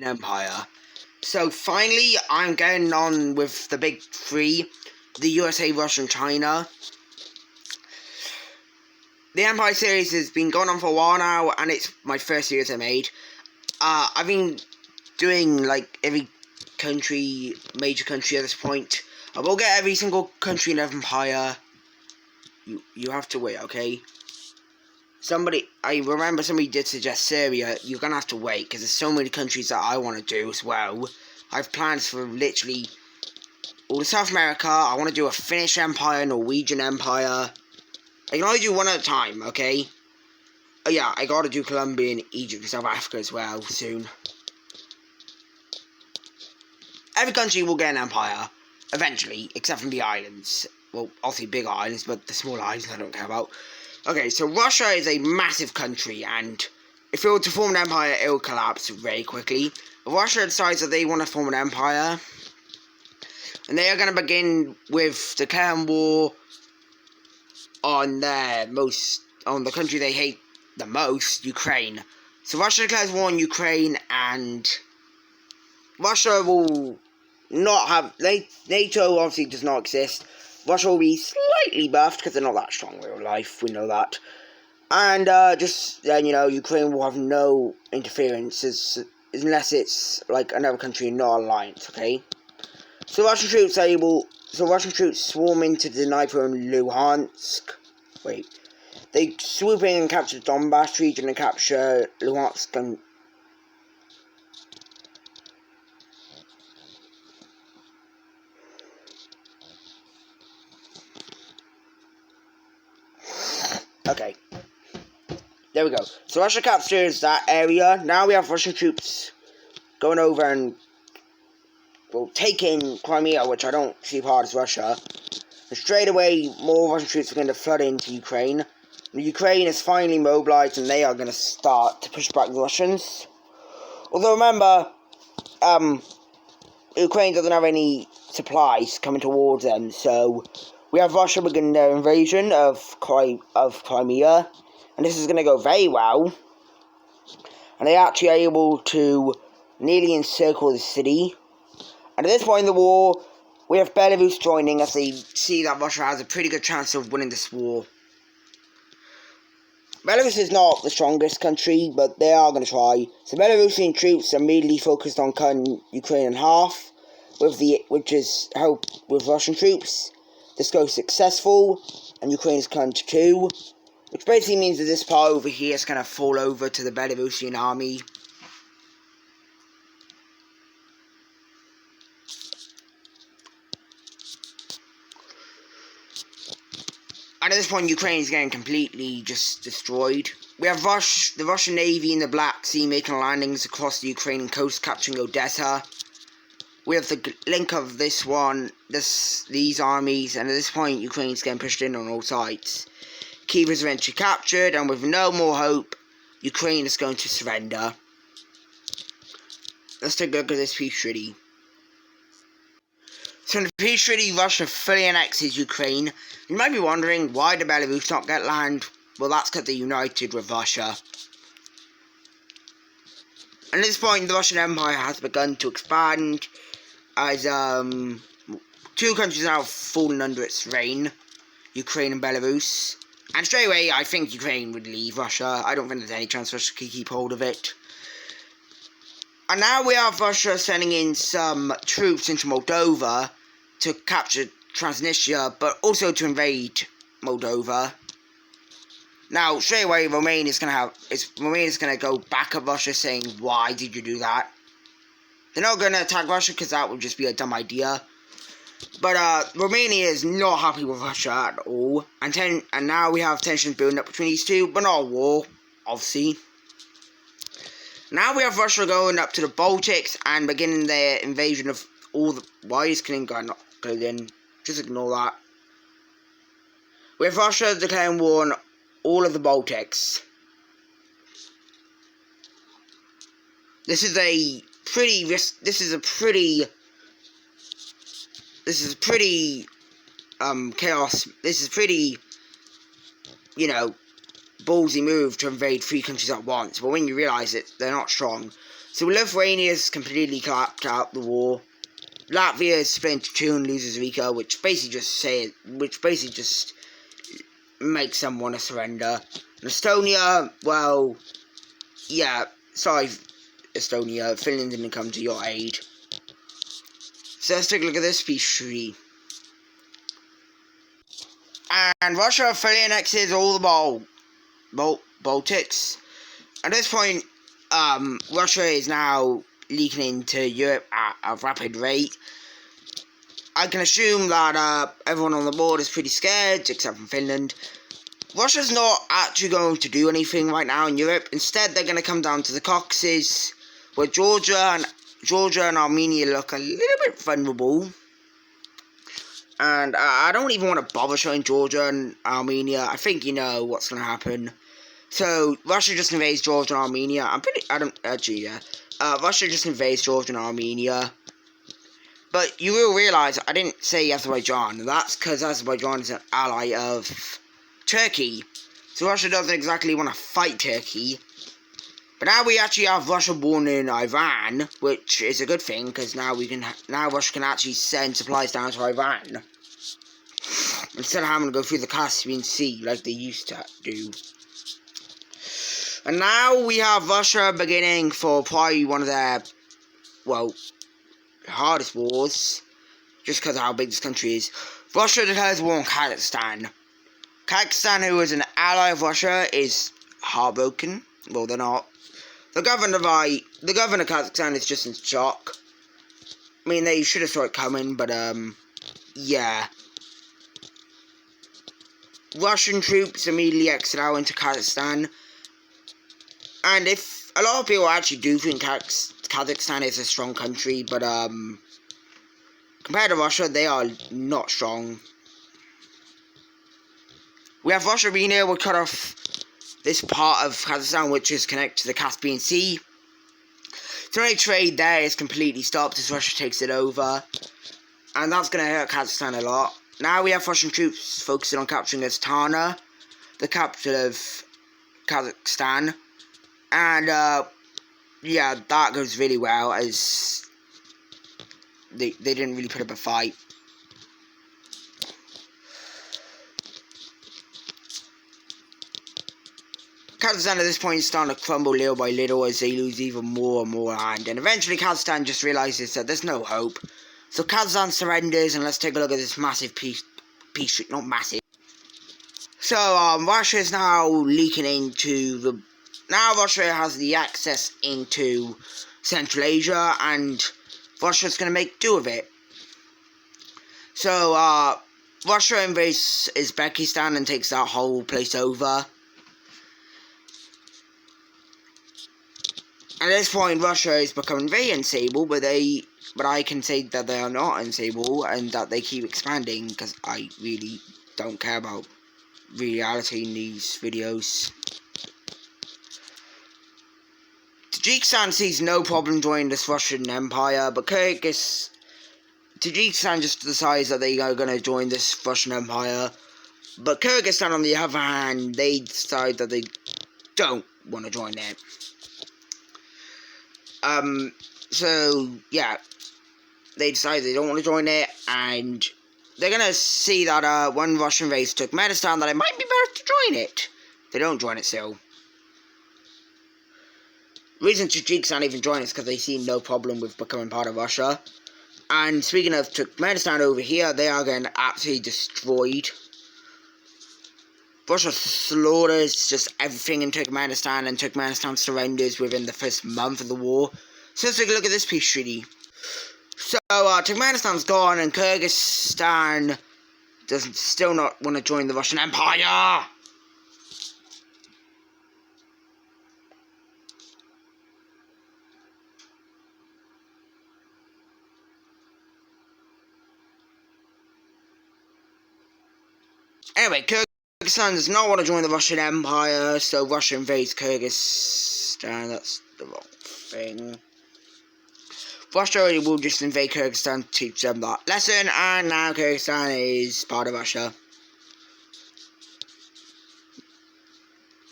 Empire. So finally, I'm getting on with the big three: the USA, Russia, and China. The Empire series has been going on for a while now, and it's my first series I made. I've been doing like every major country at this point. I will get every single country in Empire. You have to wait, okay? I remember somebody did suggest Syria. You're gonna have to wait because there's so many countries that I want to do as well. I have plans for literally all of South America. I want to do a Finnish Empire, Norwegian Empire. I can only do one at a time, okay? Oh yeah, I gotta do Colombia and Egypt and South Africa as well soon. Every country will get an empire, eventually, except from the islands. Well, obviously big islands, but the small islands I don't care about. Okay, so Russia is a massive country, and if it were to form an empire, it will collapse very quickly. Russia decides that they want to form an empire, and they are going to begin with declaring war on the country they hate the most, Ukraine. So Russia declares war on Ukraine, and Russia will not have... NATO obviously does not exist. Russia will be slightly buffed because they're not that strong in real life, we know that. And Ukraine will have no interference unless it's like another country not alliance, okay? So Russian troops swarm into the Dnipro and Luhansk. Wait. They swoop in and capture the Donbass region and capture Luhansk and... Okay. There we go. So Russia captures that area. Now we have Russian troops going over and taking Crimea, which I don't see part as Russia. And straight away, more Russian troops are going to flood into Ukraine. And Ukraine is finally mobilized, and they are going to start to push back the Russians. Although remember, Ukraine doesn't have any supplies coming towards them, so we have Russia beginning their invasion of Crimea, and this is going to go very well. And they actually are able to nearly encircle the city. And at this point in the war, we have Belarus joining as they see that Russia has a pretty good chance of winning this war. Belarus is not the strongest country, but they are going to try. So Belarusian troops are immediately focused on cutting Ukraine in half, which is help with Russian troops. This goes successful, and Ukraine is cut into two, which basically means that this part over here is going to fall over to the Belarusian army. And at this point, Ukraine is getting completely just destroyed. We have the Russian Navy in the Black Sea making landings across the Ukrainian coast, capturing Odessa. We have the link of these armies, and at this point, Ukraine is getting pushed in on all sides. Kyiv is eventually captured, and with no more hope, Ukraine is going to surrender. Let's take a look at this peace treaty. So in the peace treaty, Russia fully annexes Ukraine. You might be wondering, why did Belarus not get land? Well, that's because they're united with Russia. And at this point, the Russian Empire has begun to expand, as two countries now have fallen under its reign, Ukraine and Belarus. And straight away, I think Ukraine would leave Russia. I don't think there's any chance Russia could keep hold of it. And now we have Russia sending in some troops into Moldova to capture Transnistria, but also to invade Moldova. Now, straight away, Romania's going to go back at Russia saying, why did you do that? They're not going to attack Russia because that would just be a dumb idea. But Romania is not happy with Russia at all. And now we have tensions building up between these two, but not a war, obviously. Now we have Russia going up to the Baltics and beginning their invasion of all the... Why is Kaliningrad not going in? Just ignore that. We have Russia declaring war on all of the Baltics. This is pretty, chaos. This is pretty, ballsy move to invade three countries at once. But when you realise it, they're not strong. So Lithuania is completely clapped out the war. Latvia is split into two and loses Riga, which basically just makes them want to surrender. And Estonia, well, yeah, sorry, Estonia, Finland didn't come to your aid. So let's take a look at this peace treaty. And Russia fully annexes all the Baltics. At this point, Russia is now leaking into Europe at a rapid rate. I can assume that everyone on the board is pretty scared, except from Finland. Russia's not actually going to do anything right now in Europe. Instead, they're going to come down to the Caucasus, where Georgia and Armenia look a little bit vulnerable. And I don't even want to bother showing Georgia and Armenia. I think you know what's going to happen. So, Russia just invades Georgia and Armenia. Russia just invades Georgia and Armenia. But you will realise I didn't say Azerbaijan. That's because Azerbaijan is an ally of Turkey. So Russia doesn't exactly want to fight Turkey. But now we actually have Russia born in Iran, which is a good thing, because now Russia can actually send supplies down to Iran. Instead of having to go through the Caspian Sea like they used to do. And now we have Russia beginning for probably one of their, well, hardest wars, just because of how big this country is. Russia declares war on Kazakhstan. Kazakhstan, who is an ally of Russia, is heartbroken. Well, they're not. The governor of Kazakhstan is just in shock. I mean, they should have saw it coming, but yeah. Russian troops immediately exit out into Kazakhstan. And if a lot of people actually do think Kazakhstan is a strong country, but compared to Russia, they are not strong. We have Russia being able to cut off this part of Kazakhstan, which is connected to the Caspian Sea. So any trade there is completely stopped as Russia takes it over. And that's going to hurt Kazakhstan a lot. Now we have Russian troops focusing on capturing Astana, the capital of Kazakhstan. And, yeah, that goes really well, as they didn't really put up a fight. Kazakhstan at this point is starting to crumble little by little as they lose even more and more land. And eventually Kazakhstan just realizes that there's no hope. So Kazakhstan surrenders, and let's take a look at this massive peace not massive. So, Russia is now leaking into now Russia has the access into Central Asia, and Russia's going to make do of it. So, Russia invades Uzbekistan and takes that whole place over. At this point, Russia is becoming very unstable, but I can say that they are not unstable, and that they keep expanding, because I really don't care about reality in these videos. Tajikistan sees no problem joining this Russian empire, but Tajikistan just decides that they are going to join this Russian empire. But Kyrgyzstan, on the other hand, they decide that they don't want to join it. So, yeah, they decide they don't want to join it, and they're going to see that when Russian invades Turkmenistan, that it might be better to join it. They don't join it still. The reason Tajikistan even join is because they see no problem with becoming part of Russia. And speaking of Turkmenistan over here, they are getting absolutely destroyed. Russia slaughters just everything in Turkmenistan, and Turkmenistan surrenders within the first month of the war. So let's take a look at this peace treaty. So, Turkmenistan's gone, and Kyrgyzstan does still not want to join the Russian Empire. Anyway, Kyrgyzstan does not want to join the Russian Empire, so Russia invades Kyrgyzstan. That's the wrong thing. Russia will just invade Kyrgyzstan to teach them that lesson, and now Kyrgyzstan is part of Russia.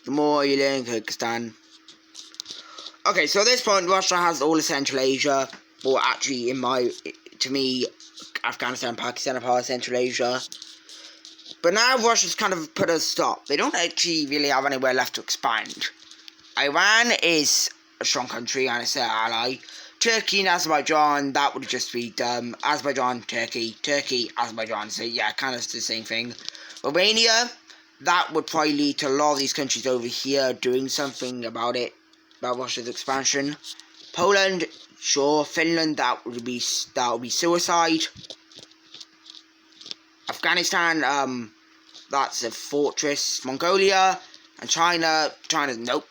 The more you learn Kyrgyzstan. Okay, so at this point, Russia has all of Central Asia, or actually, to me, Afghanistan, Pakistan are part of Central Asia. But now Russia's kind of put a stop. They don't actually really have anywhere left to expand. Iran is a strong country and it's their ally. Turkey and Azerbaijan, that would just be Azerbaijan, Turkey, Azerbaijan. So yeah, kind of the same thing. Romania, that would probably lead to a lot of these countries over here doing something about it, about Russia's expansion. Poland, sure. Finland, that would be suicide. Afghanistan, that's a fortress. Mongolia and China, nope.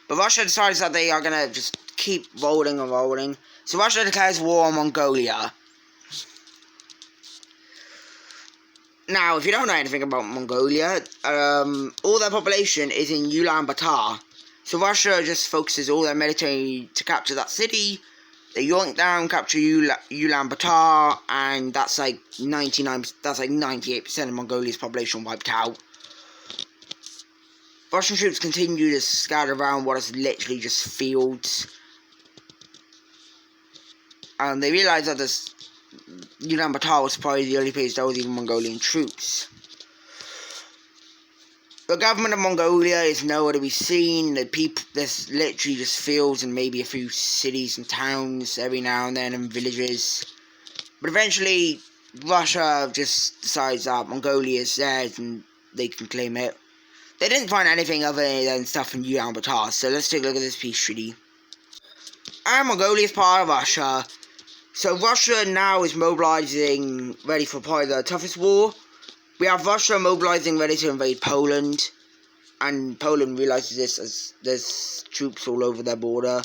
But Russia decides that they are gonna just keep rolling and rolling. So Russia declares war on Mongolia. Now, if you don't know anything about Mongolia, all their population is in Ulaanbaatar. So Russia just focuses all their military to capture that city. They yoink down, capture Ulaanbaatar, and that's like 98% of Mongolia's population wiped out. Russian troops continue to scatter around what is literally just fields. And they realise that this Ulaanbaatar was probably the only place that was even Mongolian troops. The government of Mongolia is nowhere to be seen. There's literally just fields and maybe a few cities and towns every now and then and villages. But eventually, Russia just decides that Mongolia is theirs and they can claim it. They didn't find anything other than stuff in Ulaanbaatar, so let's take a look at this peace treaty. And Mongolia is part of Russia. So Russia now is mobilizing, ready for probably the toughest war. We have Russia mobilizing, ready to invade Poland. And Poland realizes this as there's troops all over their border.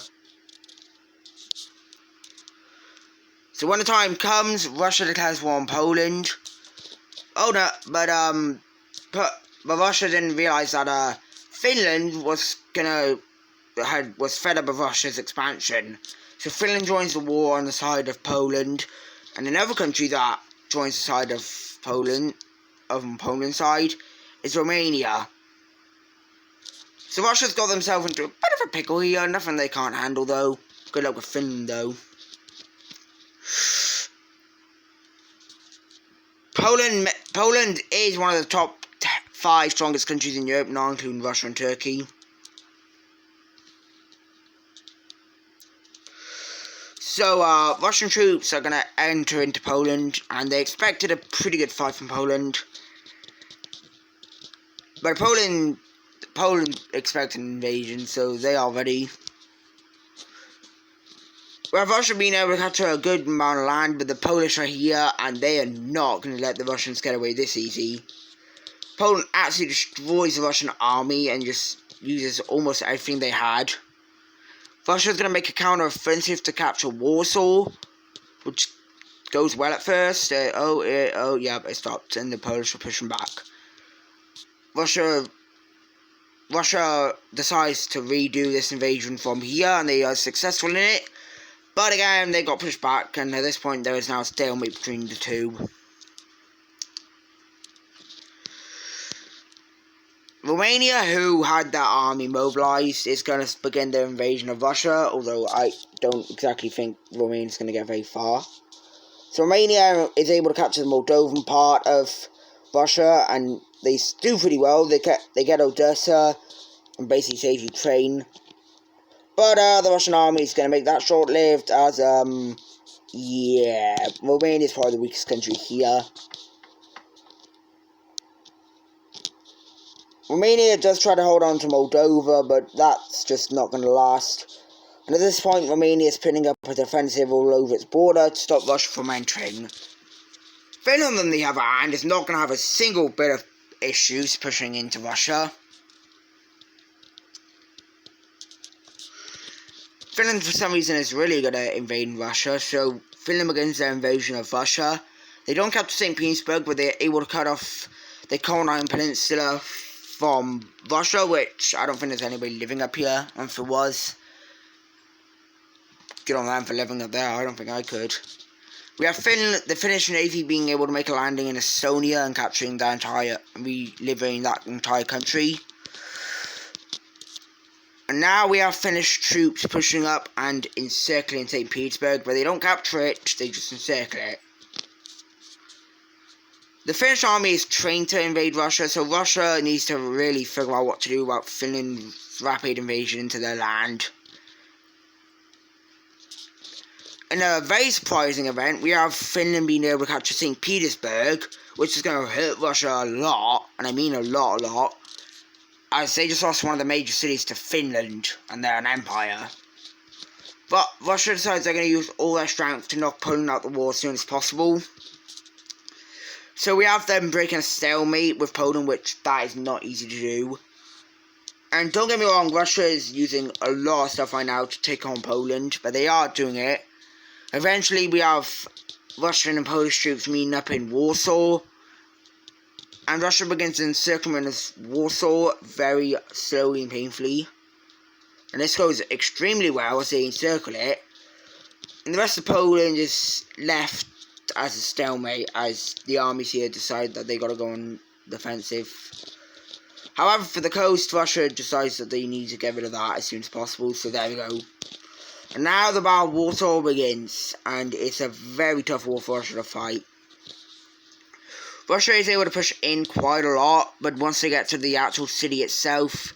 So when the time comes, Russia declares war on Poland. Oh no, but Russia didn't realize that Finland was fed up of Russia's expansion. So Finland joins the war on the side of Poland, and another country that joins the side of Poland's side is Romania. So Russia's got themselves into a bit of a pickle here, nothing they can't handle though. Good luck with Finland though. Poland is one of the top 5 strongest countries in Europe, not including Russia and Turkey. So, Russian troops are going to enter into Poland, and they expected a pretty good fight from Poland. But Poland expected an invasion, so they are ready. We have Russia being able to capture a good amount of land, but the Polish are here, and they are not going to let the Russians get away this easy. Poland actually destroys the Russian army and just uses almost everything they had. Russia's going to make a counter-offensive to capture Warsaw, which goes well at first. Yeah, it stopped, and the Polish are pushing back. Russia decides to redo this invasion from here, and they are successful in it. But again, they got pushed back, and at this point, there is now a stalemate between the two. Romania, who had their army mobilized, is going to begin their invasion of Russia, although I don't exactly think Romania's going to get very far. So Romania is able to capture the Moldovan part of Russia, and they do pretty well. They get Odessa and basically save Ukraine. But the Russian army is going to make that short-lived, as, yeah, Romania is probably the weakest country here. Romania does try to hold on to Moldova, but that's just not going to last. And at this point, Romania is pinning up a defensive all over its border to stop Russia from entering. Finland, on the other hand, is not going to have a single bit of issues pushing into Russia. Finland, for some reason, is really going to invade Russia, so Finland begins their invasion of Russia. They don't capture St. Petersburg, but they're able to cut off the Kolyma Peninsula from Russia, which I don't think there's anybody living up here, and if it was, good on them for living up there. I don't think I could. We have the Finnish Navy being able to make a landing in Estonia and capturing that reliving that entire country. And now we have Finnish troops pushing up and encircling St. Petersburg, but they don't capture it, they just encircle it. The Finnish army is trained to invade Russia, so Russia needs to really figure out what to do about Finland's rapid invasion into their land. In a very surprising event, we have Finland being able to capture St. Petersburg, which is going to hurt Russia a lot, and I mean a lot, as they just lost one of the major cities to Finland, and they're an empire. But Russia decides they're going to use all their strength to knock Poland out the war as soon as possible. So we have them breaking a stalemate with Poland, which that is not easy to do. And don't get me wrong, Russia is using a lot of stuff right now to take on Poland, but they are doing it. Eventually we have Russian and Polish troops meeting up in Warsaw. And Russia begins encirclement of Warsaw very slowly and painfully. And this goes extremely well as they encircle it. And the rest of Poland is left as a stalemate as the armies here decide that they gotta go on defensive. However, for the coast, Russia decides that they need to get rid of that as soon as possible, so there we go. And now the Battle of Warsaw begins, and it's a very tough war for Russia to fight. Russia is able to push in quite a lot, but once they get to the actual city itself,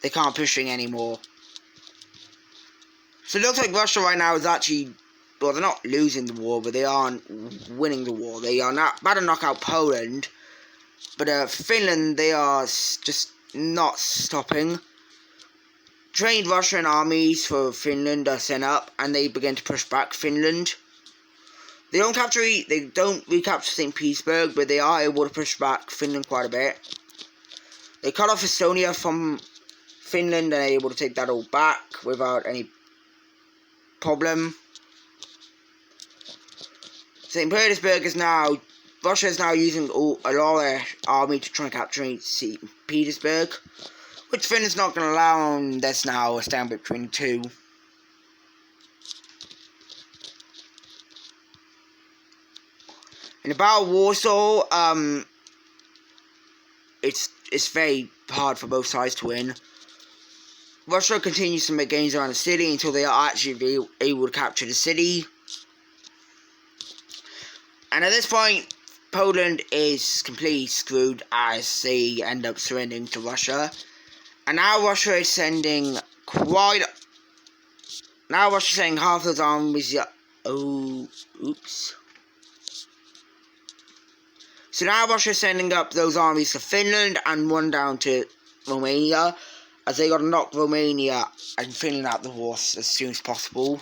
they can't push in anymore. So it looks like Russia right now is actually, well, they're not losing the war, but they aren't winning the war. They are not about to knock out Poland, but Finland, they are just not stopping. Trained Russian armies for Finland are sent up, and they begin to push back Finland. They don't recapture St. Petersburg, but they are able to push back Finland quite a bit. They cut off Estonia from Finland, and they're able to take that all back without any problem. St. Petersburg is now, Russia is now using a lot of their army to try and capture St. Petersburg, which Finland's not going to allow, and there's now a stalemate between the two. In the Battle of Warsaw, it's very hard for both sides to win. Russia continues to make gains around the city until they are actually able to capture the city. And at this point, Poland is completely screwed as they end up surrendering to Russia. And now Russia is sending now Russia's sending half those armies. So now Russia is sending up those armies to Finland and one down to Romania, as they got to knock Romania and Finland out the war as soon as possible.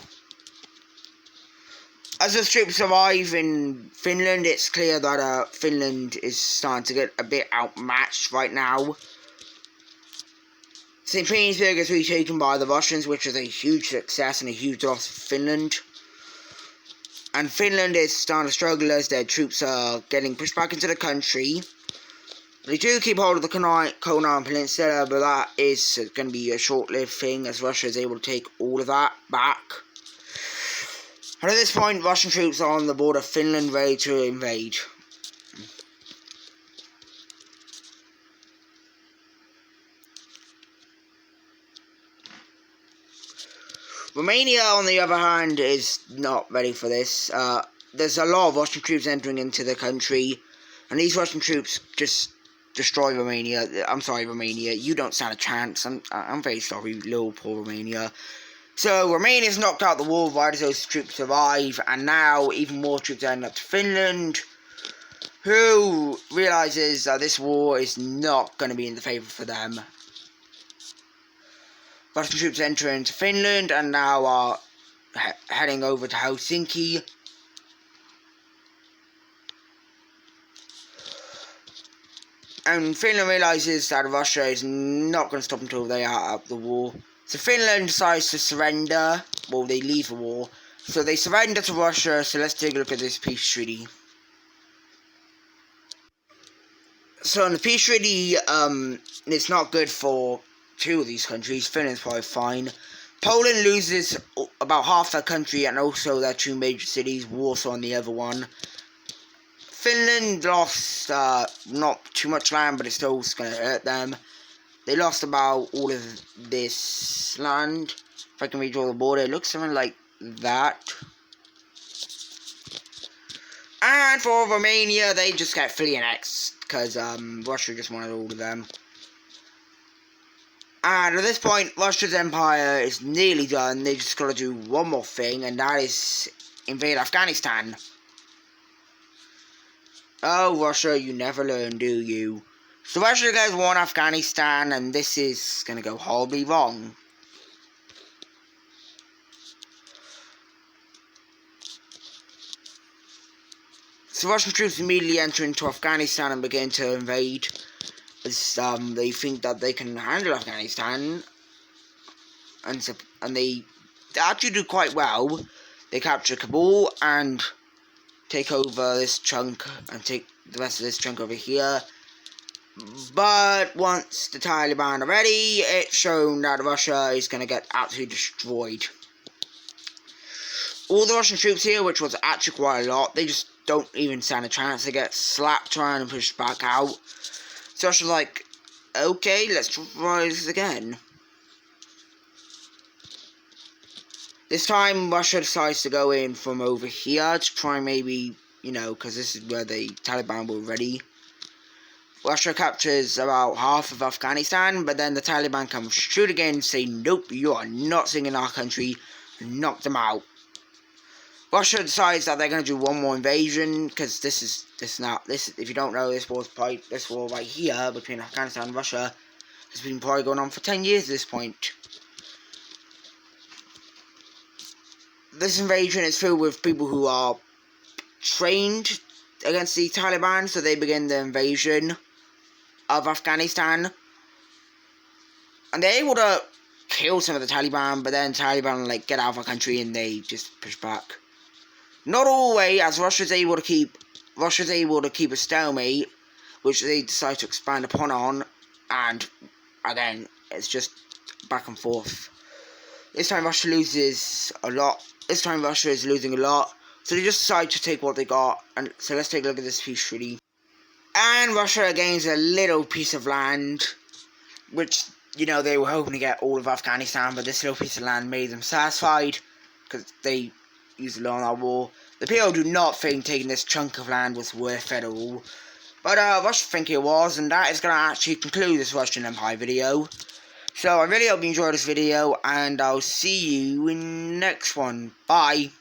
As the troops arrive in Finland, it's clear that Finland is starting to get a bit outmatched right now. St. Petersburg is retaken by the Russians, which is a huge success and a huge loss for Finland. And Finland is starting to struggle as their troops are getting pushed back into the country. They do keep hold of the Konar Peninsula, but that is going to be a short-lived thing as Russia is able to take all of that back. And at this point, Russian troops are on the border of Finland ready to invade. Romania, on the other hand, is not ready for this. There's a lot of Russian troops entering into the country, and these Russian troops just destroy Romania. I'm sorry, Romania, you don't stand a chance. I'm very sorry, little poor Romania. So Romania's knocked out the war right as those troops arrive, and now even more troops are ending up to Finland, who realises that this war is not going to be in the favour for them. Russian troops enter into Finland and now are heading over to Helsinki. And Finland realises that Russia is not going to stop until they are out of the war. So Finland decides to surrender. Well, they leave the war. So they surrender to Russia. So let's take a look at this peace treaty. So in the peace treaty, it's not good for two of these countries. Finland's probably fine. Poland loses about half their country and also their two major cities, Warsaw and the other one. Finland lost not too much land, but it's still going to hurt them. they lost about all of this land. If I can redraw the border, it looks something like that. And for Romania, they just get fully annexed because Russia just wanted all of them. And at this point, Russia's empire is nearly done. They just got to do one more thing, and that is invade Afghanistan. Oh, Russia, you never learn, do you? So Russia guys won Afghanistan, and this is going to go horribly wrong. So Russian troops immediately enter into Afghanistan and begin to invade. As they think that they can handle Afghanistan, and they actually do quite well. They capture Kabul and take over this chunk and take the rest of this chunk over here. But once the Taliban are ready, it's shown that Russia is going to get absolutely destroyed. All the Russian troops here, which was actually quite a lot, they just don't even stand a chance. They get slapped trying to push back out. So Russia's like, okay, let's try this again. This time, Russia decides to go in from over here to try maybe, because this is where the Taliban were ready. Russia captures about half of Afghanistan, but then the Taliban come shoot again and say, nope, you are not staying in our country, and knock them out. Russia decides that they're going to do one more invasion, because if you don't know, this war right here between Afghanistan and Russia has been probably going on for 10 years at this point. This invasion is filled with people who are trained against the Taliban, so they begin the invasion of Afghanistan. And they're able to kill some of the Taliban, but then Taliban get out of our country and they just push back. Not all the way, as Russia's able to keep a stalemate, which they decide to expand upon and again, it's just back and forth. This time Russia loses a lot. This time Russia is losing a lot, so they just decide to take what they got. And so let's take a look at this peace treaty. And Russia gains a little piece of land, which, they were hoping to get all of Afghanistan, but this little piece of land made them satisfied, because they used a lot on that war. The people do not think taking this chunk of land was worth it at all, but Russia think it was, and that is going to actually conclude this Russian Empire video. So I really hope you enjoyed this video, and I'll see you in the next one. Bye.